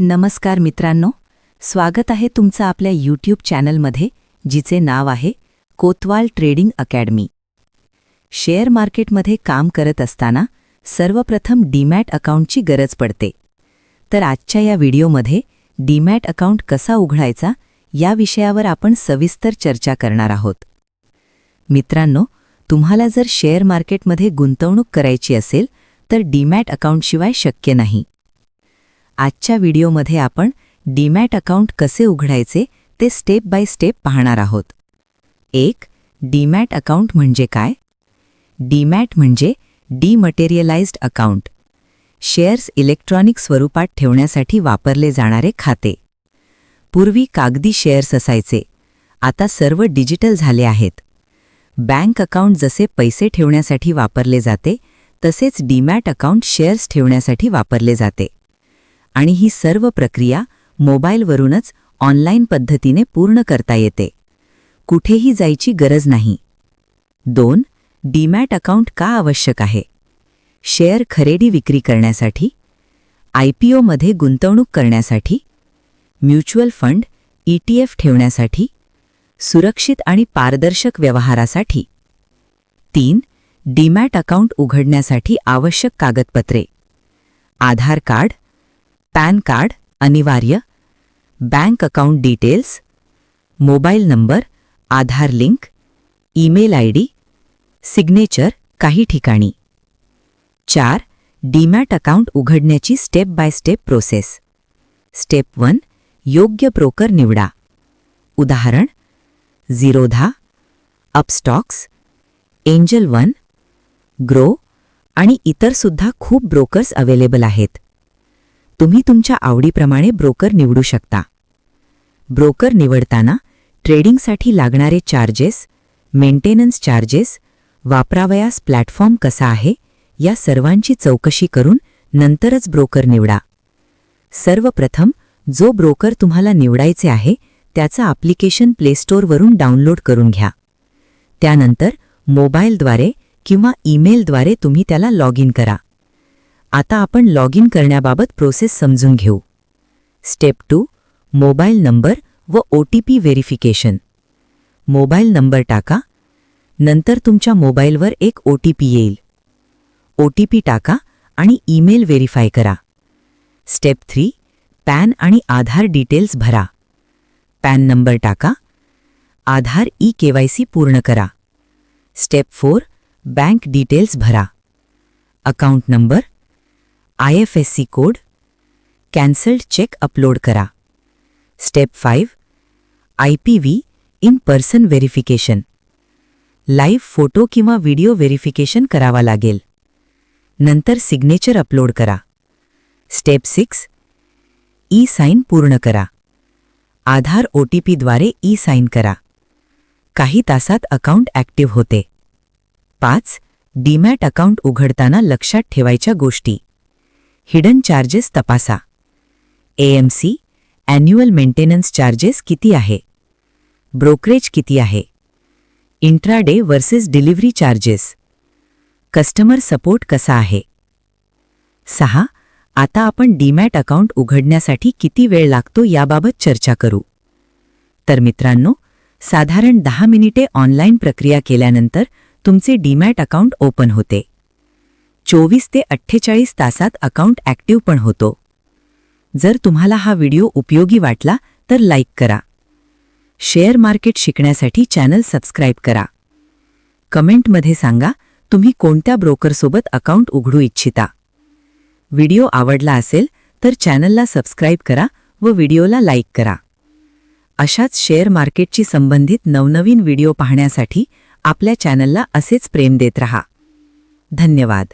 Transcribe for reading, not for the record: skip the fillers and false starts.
नमस्कार मित्रांनो, स्वागत आहे तुमचं आपल्या यूट्यूब चॅनलमध्ये, जिचे नाव आहे कोतवाल ट्रेडिंग अकॅडमी. शेअर मार्केटमध्ये काम करत असताना सर्वप्रथम डीमॅट अकाउंटची गरज पडते. तर आजच्या या व्हिडिओमध्ये डीमॅट अकाउंट कसा उघडायचा या विषयावर आपण सविस्तर चर्चा करणार आहोत. मित्रांनो, तुम्हाला जर शेअर मार्केटमध्ये गुंतवणूक करायची असेल तर डीमॅट अकाउंटशिवाय शक्य नाही. आजच्या व्हिडिओमध्ये आपण डीमॅट अकाउंट कसे उघडायचे ते स्टेप बाय स्टेप पाहणार आहोत. 1. डीमॅट अकाउंट म्हणजे काय? डीमॅट म्हणजे डीमटेरियलाइज्ड अकाउंट. शेअर्स इलेक्ट्रॉनिक स्वरूपात ठेवण्यासाठी वापरले जाणारे खाते. पूर्वी कागदी शेअर्स असायचे, आता सर्व डिजिटल झाले आहेत. बँक अकाउंट जसे पैसे ठेवण्यासाठी वापरले जाते, तसेच डीमॅट अकाउंट शेअर्स ठेवण्यासाठी वापरले जाते. आणि ही सर्व प्रक्रिया मोबाईलवरूनच ऑनलाईन पद्धतीने पूर्ण करता येते. कुठेही जायची गरज नाही. 2. डीमॅट अकाउंट का आवश्यक आहे? शेअर खरेदी विक्री करण्यासाठी, IPOमध्ये गुंतवणूक करण्यासाठी, म्युच्युअल फंड ETF ठेवण्यासाठी, सुरक्षित आणि पारदर्शक व्यवहारासाठी. 3. डीमॅट अकाउंट उघडण्यासाठी आवश्यक कागदपत्रे: आधार कार्ड, पॅन कार्ड अनिवार्य, bank account details, mobile number, Aadhaar link, email ID, signature काही ठिकाणी. 4. डीमॅट अकाउंट उघडण्याची step by step process. Step 1. योग्य ब्रोकर निवडा. उदाहरण: Zerodha, Upstox, Angel One, Groww आणि इतरसुद्धा खूप ब्रोकर्स अवेलेबल आहेत. तुम्ही तुमच्या आवडीप्रमाणे ब्रोकर निवडू शकता. ब्रोकर निवडताना ट्रेडिंगसाठी लागणारे चार्जेस, मेंटेनन्स चार्जेस, वापरावयास प्लॅटफॉर्म कसा आहे या सर्वांची चौकशी करून नंतरच ब्रोकर निवडा. सर्वप्रथम जो ब्रोकर तुम्हाला निवडायचे आहे त्याचं ॲप्लिकेशन प्लेस्टोअरवरून डाउनलोड करून घ्या. त्यानंतर मोबाईलद्वारे किंवा ईमेलद्वारे तुम्ही त्याला लॉग इन करा. आता आपण लॉग इन करण्याबाबत प्रोसेस समजून घेऊ. स्टेप 2. मोबाईल नंबर व OTP व्हेरिफिकेशन. मोबाईल नंबर टाका. नंतर तुमच्या मोबाईलवर एक OTP येईल. OTP टाका आणि ईमेल व्हेरीफाय करा. स्टेप 3. पॅन आणि आधार डिटेल्स भरा. पॅन नंबर टाका. आधार KYC पूर्ण करा. स्टेप 4. बँक डिटेल्स भरा. Account number, IFSC code, cancelled cheque upload करा. Step 5. IPV in person verification. Live photo किंवा व्हिडिओ व्हेरिफिकेशन करावा लागेल. नंतर सिग्नेचर अपलोड करा. स्टेप 6. साइन पूर्ण करा. आधार OTPद्वारे साइन करा. काही तासात अकाउंट ॲक्टिव्ह होते. 5. डीमॅट अकाउंट उघडताना लक्षात ठेवायच्या गोष्टी. हिडन चार्जेस तपासा. AMC ॲन्युअल मेंटेनन्स चार्जेस किती आहे? ब्रोकरेज किती आहे? Intraday versus delivery charges. Customer support कसा आहे? 6. आता आपण डीमॅट अकाउंट उघडण्यासाठी किती वेळ लागतो याबाबत चर्चा करू. तर मित्रांनो, साधारण 10 मिनिटे ऑनलाईन प्रक्रिया केल्यानंतर तुमचे डीमॅट अकाउंट ओपन होते. 24 ते 48 तासात अकाउंट ॲक्टिव्ह पण होतो. जर तुम्हाला हा व्हिडिओ उपयोगी वाटला तर लाईक करा. शेअर मार्केट शिकण्यासाठी चॅनल सबस्क्राईब करा. कमेंटमध्ये सांगा तुम्ही कोणत्या ब्रोकरसोबत अकाउंट उघडू इच्छिता. व्हिडिओ आवडला असेल तर चॅनलला सबस्क्राईब करा व व्हिडिओला लाईक करा. अशाच शेअर मार्केटशी संबंधित नवनवीन व्हिडिओ पाहण्यासाठी आपल्या चॅनलला असेच प्रेम देत रहा. धन्यवाद.